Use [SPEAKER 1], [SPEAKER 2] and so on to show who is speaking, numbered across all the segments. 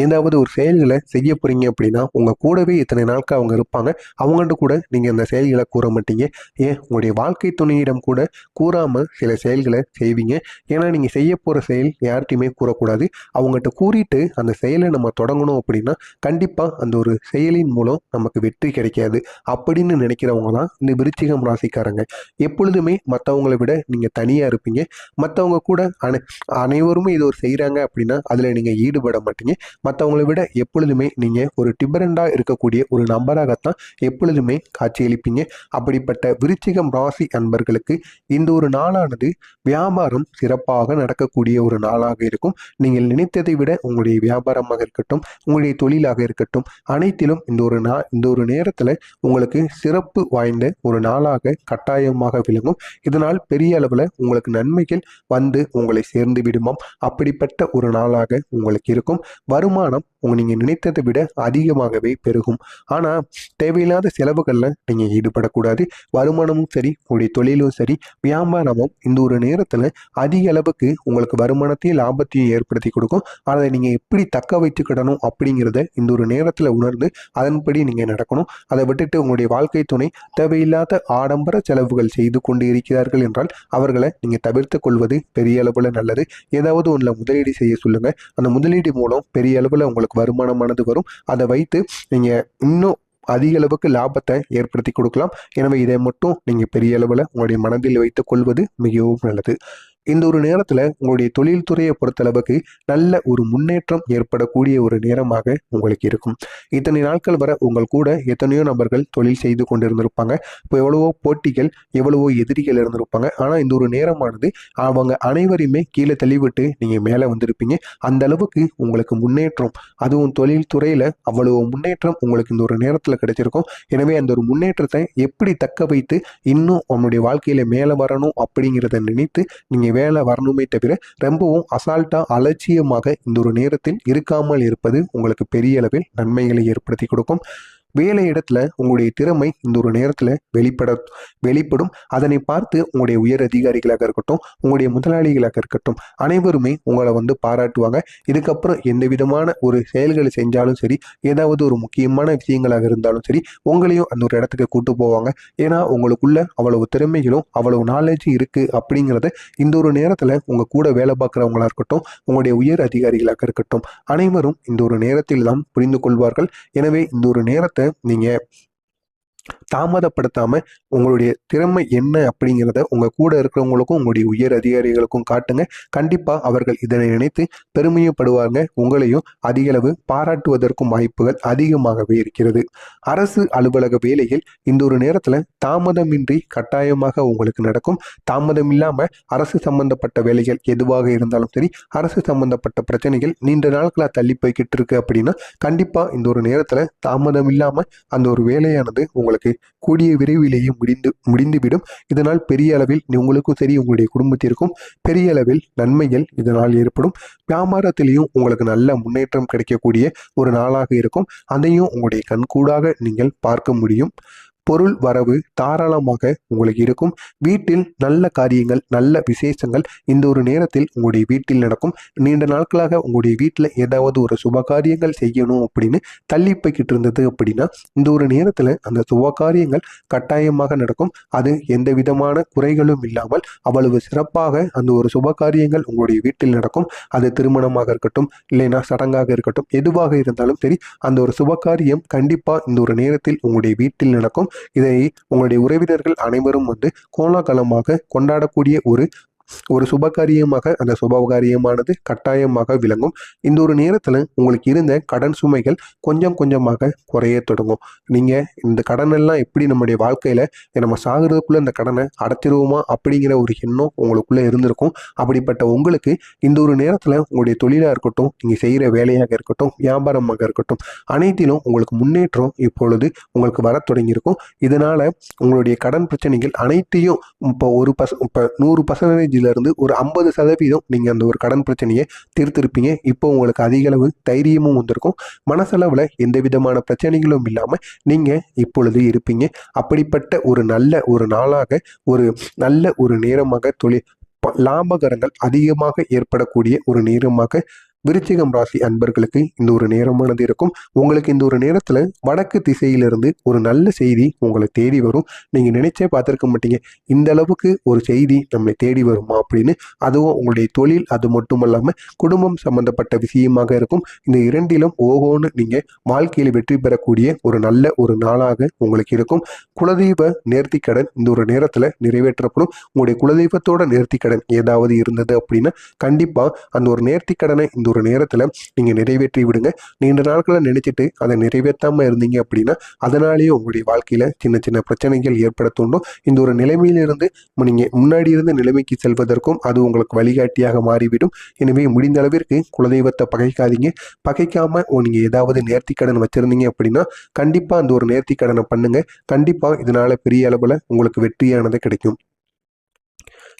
[SPEAKER 1] ஏதாவது ஒரு செயல்களை செய்ய போறீங்க அப்படின்னா உங்கள் கூடவே இத்தனை நாட்கள் அவங்க இருப்பாங்க. அவங்கள்ட்ட கூட நீங்கள் அந்த செயல்களை கூற மாட்டீங்க. ஏன் உங்களுடைய வாழ்க்கை துணையிடம் கூட கூறாமல் சில செயல்களை செய்வீங்க. ஏன்னா நீங்கள் செய்ய போகிற செயல் யார்கிட்டையுமே கூறக்கூடாது. அவங்ககிட்ட கூறிட்டு அந்த செயலை நம்ம தொடங்கணும் அப்படின்னா கண்டிப்பாக அந்த ஒரு செயலின் மூலம் நமக்கு வெற்றி கிடைக்காது அப்படின்னு நினைக்கிறவங்க தான் இந்த விருச்சிகம் ராசிக்காரங்க. எப்பொழுதுமே மற்றவங்களை விட நீங்கள் தனியாக இருப்பீங்க. மற்றவங்க கூட அனைவருமே இது ஒரு செய்கிறாங்க அப்படின்னா அதில் நீங்கள் ஈடுபட மாட்டீங்க. மற்றவங்களை விட எப்பொழுதுமே நீங்கள் ஒரு டிஃபரெண்டாக இருக்கக்கூடிய ஒரு நபராகத்தான் எப்பொழுதுமே காட்சியளிப்பீங்க. அப்படிப்பட்ட விருச்சிகம் ராசி அன்பர்களுக்கு இந்த ஒரு நாளானது வியாபாரம் சிறப்பாக நடக்கக்கூடிய ஒரு நாளாக இருக்கும். நீங்கள் நினைத்ததை விட உங்களுடைய வியாபாரமாக இருக்கட்டும், உங்களுடைய தொழிலாக இருக்கட்டும், அனைத்திலும் இந்த ஒரு நேரத்தில் உங்களுக்கு சிறப்பு வாய்ந்த ஒரு நாளாக கட்டாயமாக விளங்கும். இதனால் பெரிய அளவில் உங்களுக்கு நன்மைகள் வந்து உங்களை சேர்ந்து விடுமாம். அப்படிப்பட்ட ஒரு நாளாக உங்களுக்கு இருக்கும். வருமானம் நீங்கள் நினைத்ததை விட அதிகமாகவே பெருகும். ஆனால் தேவையில்லாத செலவுகளில் நீங்கள் ஈடுபடக்கூடாது. வருமானமும் சரி, உங்களுடைய தொழிலும் சரி, வியாபாரமும் இந்த ஒரு நேரத்தில் அதிக அளவுக்கு உங்களுக்கு வருமானத்தையும் லாபத்தையும் ஏற்படுத்தி கொடுக்கும். அதை நீங்கள் எப்படி தக்க வைத்துக்கிடணும் அப்படிங்கிறத இந்த ஒரு நேரத்தில் உணர்ந்து அதன்படி நீங்கள் நடக்கணும். அதை விட்டுட்டு உங்களுடைய வாழ்க்கை துணை தேவையில்லாத ஆடம்பர செலவுகள் செய்து கொண்டு இருக்கிறார்கள் என்றால் அவர்களை நீங்கள் தவிர்த்து கொள்வது பெரிய அளவில் நல்லது. ஏதாவது ஒன்றில் முதலீடு செய்ய சொல்லுங்கள். அந்த முதலீடு மூலம் பெரிய அளவில் உங்களுக்கு வருமானமானது வரும். அதை வைத்து நீங்கள் இன்னும் அதிக அளவுக்கு லாபத்தை ஏற்படுத்தி கொடுக்கலாம். எனவே இதை மட்டும் நீங்கள் பெரிய அளவில் உங்களுடைய மனதில் வைத்துக் கொள்வது மிகவும் நல்லது. இந்த ஒரு நேரத்தில் உங்களுடைய தொழில்துறையை பொறுத்தளவுக்கு நல்ல ஒரு முன்னேற்றம் ஏற்படக்கூடிய ஒரு நேரமாக உங்களுக்கு இருக்கும். இத்தனை நாட்கள் வரை உங்கள் கூட எத்தனையோ நபர்கள் தொழில் செய்து கொண்டிருந்திருப்பாங்க. இப்போ எவ்வளவோ போட்டிகள், எவ்வளவோ எதிரிகள் இருந்திருப்பாங்க. ஆனால் இந்த ஒரு நேரமானது அவங்க அனைவரையுமே கீழே தள்ளிவிட்டு நீங்கள் மேலே வந்திருப்பீங்க. அந்த அளவுக்கு உங்களுக்கு முன்னேற்றம், அதுவும் தொழில்துறையில் அவ்வளவு முன்னேற்றம் உங்களுக்கு இந்த ஒரு நேரத்தில் கிடைச்சிருக்கும். எனவே அந்த ஒரு முன்னேற்றத்தை எப்படி தக்க வைத்து இன்னும் உங்களுடைய வாழ்க்கையில் மேலே வரணும் அப்படிங்கிறத நினைத்து நீங்கள் வேலை வரணுமே தவிர ரொம்பவும் அசால்ட்டா அலட்சியமாக இந்த ஒரு நேரத்தில் இருக்காமல் இருப்பது உங்களுக்கு பெரிய அளவில் நன்மைகளை ஏற்படுத்தி கொடுக்கும். வேலை இடத்துல உங்களுடைய திறமை இந்த ஒரு நேரத்தில் வெளிப்படும். அதனை பார்த்து உங்களுடைய உயர் அதிகாரிகளாக இருக்கட்டும், உங்களுடைய முதலாளிகளாக இருக்கட்டும், அனைவருமே உங்களை பாராட்டுவாங்க. இதுக்கப்புறம் எந்த விதமான ஒரு செயல்களை செஞ்சாலும் சரி, ஏதாவது ஒரு முக்கியமான விஷயங்களாக இருந்தாலும் சரி, உங்களையும் அந்த ஒரு இடத்துக்கு கூட்டு போவாங்க. ஏன்னா உங்களுக்குள்ள அவ்வளவு திறமைகளும் அவ்வளவு நாலேஜும் இருக்கு அப்படிங்கிறத இந்த ஒரு நேரத்தில் உங்க கூட வேலை பார்க்குறவங்களா இருக்கட்டும், உங்களுடைய உயர் அதிகாரிகளாக இருக்கட்டும், அனைவரும் இந்த ஒரு நேரத்தில் தான் புரிந்து கொள்வார்கள். எனவே இந்த ஒரு நேரத்தை நீங்க தாமதப்படுத்தாம உங்களுடைய திறமை என்ன அப்படிங்கிறத உங்க கூட இருக்கிறவங்களுக்கும் உங்களுடைய உயர் அதிகாரிகளுக்கும் காட்டுங்க. கண்டிப்பா அவர்கள் இதனை நினைத்து பெருமையப்படுவாங்க. உங்களையும் அதிக அளவு பாராட்டுவதற்கும் வாய்ப்புகள் அதிகமாகவே இருக்கிறது. அரசு அலுவலக வேலையில் இந்த ஒரு நேரத்துல தாமதமின்றி கட்டாயமாக உங்களுக்கு நடக்கும். தாமதம் இல்லாம அரசு சம்பந்தப்பட்ட வேலைகள் எதுவாக இருந்தாலும் சரி, அரசு சம்பந்தப்பட்ட பிரச்சனைகள் நீண்ட நாட்களா தள்ளி போய்கிட்டு இருக்கு அப்படின்னா கண்டிப்பா இந்த ஒரு நேரத்துல தாமதம் இல்லாம அந்த ஒரு வேலையானது உங்களுக்கு கூடிய விரைவிலேயே முடிந்துவிடும். இதனால் பெரிய அளவில் உங்களுக்கும் சரி, உங்களுடைய குடும்பத்திற்கும் பெரிய அளவில் நன்மைகள் இதனால் ஏற்படும். வியாபாரத்திலையும் உங்களுக்கு நல்ல முன்னேற்றம் கிடைக்கக்கூடிய ஒரு நாளாக இருக்கும். அதையும் உங்களுடைய கண்கூடாக நீங்கள் பார்க்க முடியும். பொருள் வரவு தாராளமாக உங்களுக்கு இருக்கும். வீட்டில் நல்ல காரியங்கள், நல்ல விசேஷங்கள் இந்த ஒரு நேரத்தில் உங்களுடைய வீட்டில் நடக்கும். நீண்ட நாட்களாக உங்களுடைய வீட்டில் ஏதாவது ஒரு சுப காரியங்கள் செய்யணும் அப்படின்னு தள்ளி போய்கிட்டு இருந்தது அப்படின்னா இந்த ஒரு நேரத்தில் அந்த சுப காரியங்கள் கட்டாயமாக நடக்கும். அது எந்த விதமான குறைகளும் இல்லாமல் அவ்வளவு சிறப்பாக அந்த ஒரு சுப காரியங்கள் உங்களுடைய வீட்டில் நடக்கும். அது திருமணமாக இருக்கட்டும், இல்லைன்னா சடங்காக இருக்கட்டும், எதுவாக இருந்தாலும் சரி, அந்த ஒரு சுப காரியம் கண்டிப்பாக இந்த ஒரு நேரத்தில் உங்களுடைய வீட்டில் நடக்கும். இதை உங்களுடைய உறவினர்கள் அனைவரும் கோலாகலமாக கொண்டாடக்கூடிய ஒரு சுபகாரியமாக அந்த சுபகாரியமானது கட்டாயமாக விளங்கும். இந்த ஒரு நேரத்தில் உங்களுக்கு இருந்த கடன் சுமைகள் கொஞ்சம் கொஞ்சமாக குறைய தொடங்கும். நீங்கள் இந்த கடனெல்லாம் எப்படி நம்முடைய வாழ்க்கையில் நம்ம சாகிறதுக்குள்ளே இந்த கடனை அடைச்சிருவோமா அப்படிங்கிற ஒரு எண்ணம் உங்களுக்குள்ளே இருந்திருக்கும். அப்படிப்பட்ட உங்களுக்கு இந்த ஒரு நேரத்தில் உங்களுடைய தொழிலாக இருக்கட்டும், நீங்கள் செய்கிற வேலையாக இருக்கட்டும், வியாபாரமாக இருக்கட்டும், அனைத்திலும் உங்களுக்கு முன்னேற்றம் இப்பொழுது உங்களுக்கு வர தொடங்கியிருக்கும். இதனால் உங்களுடைய கடன் பிரச்சனைகள் அனைத்தையும் இப்போ 100% இருந்து ஒரு 50% நீங்கள் அந்த ஒரு கடன் பிரச்சனையை தீர்த்திருப்பீங்க. இப்போ உங்களுக்கு அதிக அளவு தைரியமும் வந்திருக்கும். மனசளவில் எந்த விதமான பிரச்சனைகளும் இல்லாமல் நீங்கள் இப்பொழுது இருப்பீங்க. அப்படிப்பட்ட ஒரு நல்ல ஒரு நாளாக, ஒரு நல்ல ஒரு நேரமாக லாபகரங்கள் அதிகமாக ஏற்படக்கூடிய ஒரு நேரமாக விருச்சிகம் ராசி அன்பர்களுக்கு இந்த ஒரு நேரமானது இருக்கும். உங்களுக்கு இந்த ஒரு நேரத்தில் வடக்கு திசையிலிருந்து ஒரு நல்ல செய்தி உங்களை தேடி வரும். நீங்கள் நினைச்சே பார்த்துருக்க மாட்டீங்க இந்த அளவுக்கு ஒரு செய்தி நம்மை தேடி வருமா அப்படின்னு. அதுவும் உங்களுடைய தொழில், அது மட்டும் இல்லாமல் குடும்பம் சம்பந்தப்பட்ட விஷயமாக இருக்கும். இந்த இரண்டிலும் ஓஹோன்னு நீங்கள் வாழ்க்கையில் வெற்றி பெறக்கூடிய ஒரு நல்ல ஒரு நாளாக உங்களுக்கு இருக்கும். குலதெய்வ நேர்த்திக்கடன் இந்த ஒரு நேரத்தில் நிறைவேற்றப்படும். உங்களுடைய குலதெய்வத்தோட நேர்த்திக்கடன் ஏதாவது இருந்தது அப்படின்னா கண்டிப்பாக அந்த ஒரு நேர்த்திக்கடனை இந்த ஒரு நேரத்தில் நீங்கள் நிறைவேற்றி விடுங்க. நீண்ட நாட்களை நினைச்சிட்டு அதை நிறைவேற்றாமல் இருந்தீங்க அப்படின்னா அதனாலேயே உங்களுடைய வாழ்க்கையில் சின்ன சின்ன பிரச்சனைகள் ஏற்பட தூண்டும். இந்த ஒரு நிலைமையிலிருந்து நீங்கள் முன்னாடி இருந்த நிலைமைக்கு செல்வதற்கும் அது உங்களுக்கு வழிகாட்டியாக மாறிவிடும். எனவே முடிந்த அளவிற்கு குலதெய்வத்தை பகைக்காதீங்க. பகைக்காம நீங்கள் ஏதாவது நேர்த்திக்கடன் வச்சிருந்தீங்க அப்படின்னா கண்டிப்பாக அந்த ஒரு நேர்த்திக்கடனை பண்ணுங்க. கண்டிப்பாக இதனால பெரிய அளவில் உங்களுக்கு வெற்றியானது கிடைக்கும்.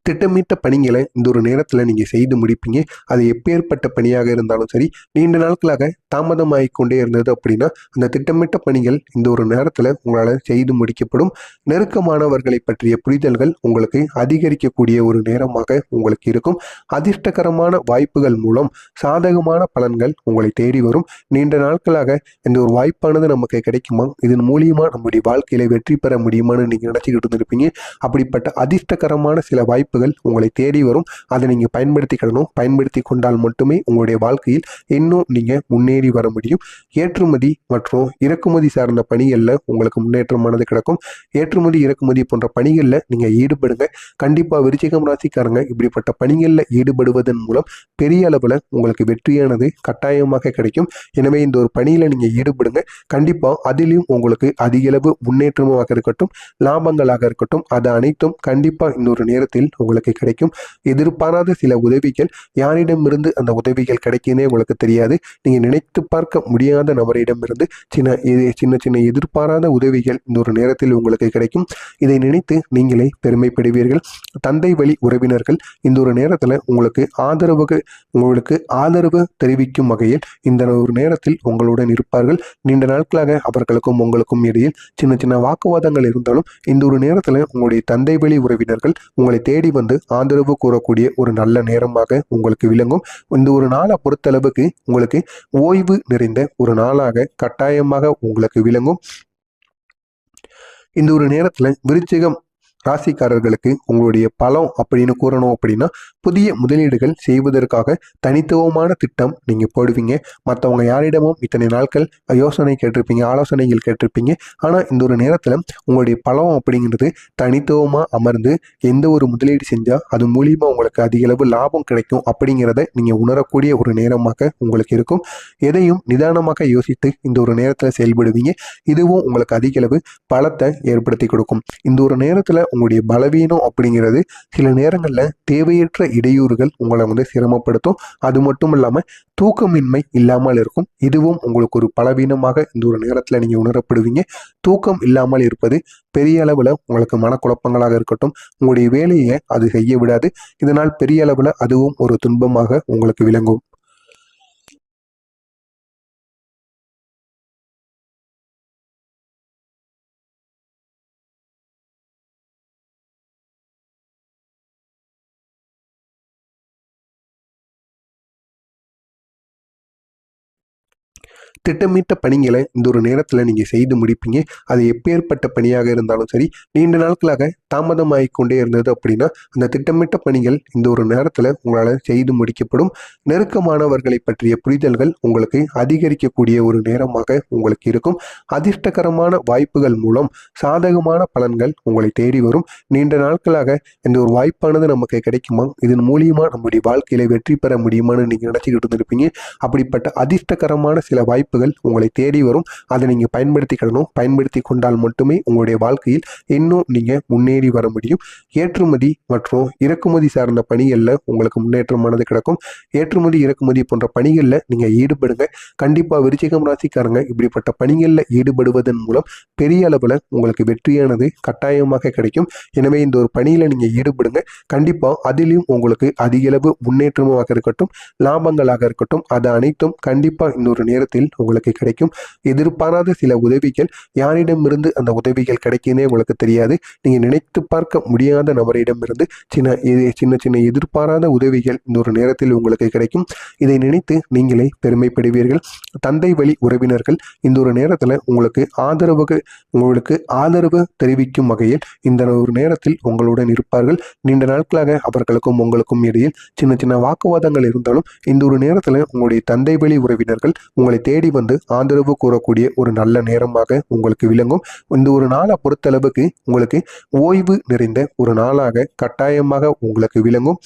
[SPEAKER 1] திட்டமிட்ட பணிகளை இந்த ஒரு நேரத்தில் நீங்கள் செய்து முடிப்பீங்க. அது எப்பேற்பட்ட பணியாக இருந்தாலும் சரி, நீண்ட நாட்களாக தாமதமாகி கொண்டே இருந்தது அப்படின்னா அந்த திட்டமிட்ட பணிகள் இந்த ஒரு நேரத்தில் உங்களால் செய்து முடிக்கப்படும். நெருக்கமானவர்களை பற்றிய புரிதல்கள் உங்களுக்கு அதிகரிக்கக்கூடிய ஒரு நேரமாக உங்களுக்கு இருக்கும். அதிர்ஷ்டகரமான வாய்ப்புகள் மூலம் சாதகமான பலன்கள் உங்களை தேடி வரும். நீண்ட நாட்களாக இந்த ஒரு வாய்ப்பானது நமக்கு கிடைக்குமா, இதன் மூலியமாக நம்முடைய வாழ்க்கையில வெற்றி பெற முடியுமான்னு நீங்கள் நினச்சிக்கிட்டு இருந்திருப்பீங்க. அப்படிப்பட்ட அதிர்ஷ்டகரமான சில வாய்ப்புகள் உங்களை தேடி வரும். அதை நீங்கள் பயன்படுத்திக்கிடணும். பயன்படுத்தி கொண்டால் மட்டுமே உங்களுடைய வாழ்க்கையில் இன்னும் நீங்கள் முன்னேறி வர முடியும். ஏற்றுமதி மற்றும் இறக்குமதி சார்ந்த பணிகளில் உங்களுக்கு முன்னேற்றமானது கிடைக்கும். ஏற்றுமதி இறக்குமதி போன்ற பணிகளில் நீங்கள் ஈடுபடுங்க. கண்டிப்பாக விருச்சிகம் ராசிக்காரங்க இப்படிப்பட்ட பணிகளில் ஈடுபடுவதன் மூலம் பெரிய அளவில் உங்களுக்கு வெற்றியானது கட்டாயமாக கிடைக்கும். எனவே இந்த ஒரு பணியில் நீங்கள் ஈடுபடுங்க. கண்டிப்பாக அதிலையும் உங்களுக்கு அதிக அளவு முன்னேற்றமாக இருக்கட்டும், லாபங்களாக இருக்கட்டும், அது அனைத்தும் கண்டிப்பாக இந்த ஒரு நேரத்தில் உங்களுக்கு கிடைக்கும். எதிர்பாராத சில உதவிகள், யாரிடமிருந்து அந்த உதவிகள் கிடைக்குன்னே உங்களுக்கு தெரியாது. நீங்க நினைத்து பார்க்க முடியாத நபரிடமிருந்து சின்ன சின்ன எதிர்பாராத உதவிகள் இந்த ஒரு நேரத்தில் உங்களுக்கு கிடைக்கும். இதை நினைத்து நீங்களே பெருமைப்படுவீர்கள். தந்தை வழி உறவினர்கள் இந்த ஒரு நேரத்தில் உங்களுக்கு ஆதரவு தெரிவிக்கும் வகையில் இந்த ஒரு நேரத்தில் உங்களுடன் இருப்பார்கள். நீண்ட நாட்களாக அவர்களுக்கும் உங்களுக்கும் இடையில் சின்ன சின்ன வாக்குவாதங்கள் இருந்தாலும் இந்த ஒரு நேரத்தில் உங்களுடைய தந்தை வழி உறவினர்கள் உங்களை தேடி வந்து ஆதரவு கூறக்கூடிய ஒரு நல்ல நேரமாக உங்களுக்கு விளங்கும். இந்த ஒரு நாளை பொறுத்தளவுக்கு உங்களுக்கு ஓய்வு நிறைந்த ஒரு நாளாக கட்டாயமாக உங்களுக்கு விளங்கும். இந்த ஒரு நேரத்தில் விருச்சிகம் ராசிக்காரர்களுக்கு உங்களுடைய பலம் அப்படின்னு கூறணும் அப்படின்னா புதிய முதலீடுகள் செய்வதற்காக தனித்துவமான திட்டம் நீங்கள் போடுவீங்க. மற்றவங்க யாரிடமும் இத்தனை நாட்கள் யோசனை கேட்டிருப்பீங்க, ஆலோசனைகள் கேட்டிருப்பீங்க. ஆனால் இந்த ஒரு நேரத்தில் உங்களுடைய பலம் அப்படிங்கிறது தனித்துவமாக அமர்ந்து எந்த ஒரு முதலீடு செஞ்சால் அது மூலியமாக உங்களுக்கு அதிக அளவு லாபம் கிடைக்கும் அப்படிங்கிறத நீங்கள் உணரக்கூடிய ஒரு நேரமாக உங்களுக்கு இருக்கும். எதையும் நிதானமாக யோசித்து இந்த ஒரு நேரத்தில் செயல்படுவீங்க. இதுவும் உங்களுக்கு அதிக அளவு பலத்தை ஏற்படுத்தி கொடுக்கும். இந்த ஒரு நேரத்தில் உங்களுடைய பலவீனம் அப்படிங்கிறது சில நேரங்களில் தேவையற்ற இடையூறுகள் உங்களை சிரமப்படுத்தும். அது மட்டும் இல்லாமல் தூக்கமின்மை இல்லாமல் இருக்கும். இதுவும் உங்களுக்கு ஒரு பலவீனமாக இந்த ஒரு நேரத்தில் நீங்கள் உணரப்படுவீங்க. தூக்கம் இல்லாமல் இருப்பது பெரிய அளவில் உங்களுக்கு மனக்குழப்பங்களாக இருக்கட்டும், உங்களுடைய வேலையை அது செய்ய விடாது. இதனால் பெரிய அளவில் அதுவும் ஒரு துன்பமாக உங்களுக்கு விளங்கும். திட்டமிட்ட பணிகளை இந்த ஒரு நேரத்தில் நீங்கள் செய்து முடிப்பீங்க. அது எப்பேற்பட்ட பணியாக இருந்தாலும் சரி, நீண்ட நாட்களாக தாமதமாகி கொண்டே இருந்தது அப்படின்னா அந்த திட்டமிட்ட பணிகள் இந்த ஒரு நேரத்தில் உங்களால் செய்து முடிக்கப்படும். நெருக்கமானவர்களை பற்றிய புரிதல்கள் உங்களுக்கு அதிகரிக்கக்கூடிய ஒரு நேரமாக உங்களுக்கு இருக்கும். அதிர்ஷ்டகரமான வாய்ப்புகள் மூலம் சாதகமான பலன்கள் உங்களை தேடி வரும். நீண்ட நாட்களாக இந்த ஒரு வாய்ப்பானது நமக்கு கிடைக்குமா, இதன் மூலியமாக நம்முடைய வாழ்க்கையில வெற்றி பெற முடியுமான்னு நீங்கள் நினச்சிக்கிட்டு இருந்திருப்பீங்க. அப்படிப்பட்ட அதிர்ஷ்டகரமான சில வாய்ப்புகள் உங்களை தேடி வரும். அதை நீங்கள் பயன்படுத்திக்கிடணும். பயன்படுத்தி கொண்டால் மட்டுமே உங்களுடைய வாழ்க்கையில் இன்னும் நீங்கள் முன்னேறி வர முடியும். ஏற்றுமதி மற்றும் இறக்குமதி சார்ந்த பணிகளில் உங்களுக்கு முன்னேற்றமானது கிடைக்கும். ஏற்றுமதி இறக்குமதி போன்ற பணிகளில் நீங்கள் ஈடுபடுங்க. கண்டிப்பாக விருச்சிகம் ராசிக்காரங்க இப்படிப்பட்ட பணிகளில் ஈடுபடுவதன் மூலம் பெரிய அளவில் உங்களுக்கு வெற்றியானது கட்டாயமாக கிடைக்கும். எனவே இந்த ஒரு பணியில் நீங்கள் ஈடுபடுங்க. கண்டிப்பாக அதிலையும் உங்களுக்கு அதிக அளவு முன்னேற்றமாக இருக்கட்டும், லாபங்களாக இருக்கட்டும், அது அனைத்தும் கண்டிப்பாக இந்த ஒரு நேரத்தில் உங்களுக்கு கிடைக்கும். எதிர்பாராத சில உதவிகள், யாரிடமிருந்து அந்த உதவிகள் கிடைக்குன்னே உங்களுக்கு தெரியாது. நீங்கள் நினைத்து பார்க்க முடியாத நபரிடமிருந்து சின்ன சின்ன எதிர்பாராத உதவிகள் இந்த ஒரு நேரத்தில் உங்களுக்கு கிடைக்கும். இதை நினைத்து நீங்களே பெருமைப்படுவீர்கள். தந்தை வழி உறவினர்கள் இந்த ஒரு நேரத்தில் உங்களுக்கு ஆதரவு தெரிவிக்கும் வகையில் இந்த ஒரு நேரத்தில் உங்களுடன் இருப்பார்கள். நீண்ட நாட்களாக அவர்களுக்கும் உங்களுக்கும் இடையில் சின்ன சின்ன வாக்குவாதங்கள் இருந்தாலும் இந்த ஒரு நேரத்தில் உங்களுடைய தந்தை வழி உறவினர்கள் உங்களை தேடி வந்து ஆதரவு கூறக்கூடிய ஒரு நல்ல நேரமாக உங்களுக்கு விளங்கும். இந்த ஒரு நாளை பொறுத்தளவுக்கு உங்களுக்கு ஓய்வு நிறைந்த ஒரு நாளாக கட்டாயமாக உங்களுக்கு விளங்கும்.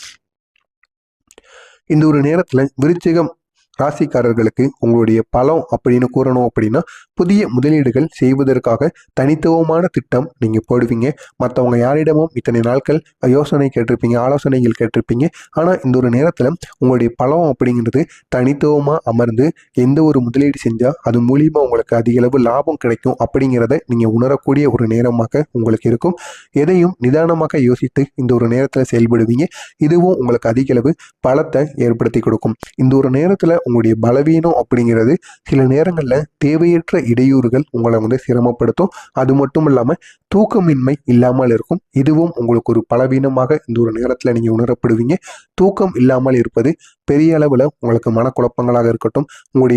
[SPEAKER 1] இந்த ஒரு நேரத்தில் விருச்சிகம் ராசிக்காரர்களுக்கு உங்களுடைய பலம் அப்படின்னு கூறணும் அப்படின்னா, புதிய முதலீடுகள் செய்வதற்காக தனித்துவமான திட்டம் நீங்கள் போடுவீங்க. மற்றவங்க யாரிடமும் இத்தனை நாட்கள் யோசனை கேட்டிருப்பீங்க, ஆலோசனைகள் கேட்டிருப்பீங்க. ஆனால் இந்த ஒரு நேரத்தில் உங்களுடைய பலம் அப்படிங்கிறது தனித்துவமாக அமர்ந்து எந்த ஒரு முதலீடு செஞ்சால் அது மூலியமாக உங்களுக்கு அதிகளவு லாபம் கிடைக்கும் அப்படிங்கிறத நீங்கள் உணரக்கூடிய ஒரு நேரமாக உங்களுக்கு இருக்கும். எதையும் நிதானமாக யோசித்து இந்த ஒரு நேரத்தில் செயல்படுவீங்க. இதுவும் உங்களுக்கு அதிகளவு பலத்தை ஏற்படுத்தி கொடுக்கும். இந்த ஒரு நேரத்தில் உங்களுடைய பலவீனம் அப்படிங்கிறது சில நேரங்களில் தேவையற்ற இடையூறுகள் உங்களை வந்து சிரமப்படுத்தும். அது மட்டும் இல்லாமல் தூக்கமின்மை இல்லாமல் இருக்கும். இதுவும் உங்களுக்கு ஒரு பலவீனமாக இந்த ஒரு நேரத்தில் நீங்கள் உணரப்படுவீங்க. தூக்கம் இல்லாமல் இருப்பது பெரிய அளவில் உங்களுக்கு மனக்குழப்பங்களாக இருக்கட்டும், உங்களுடைய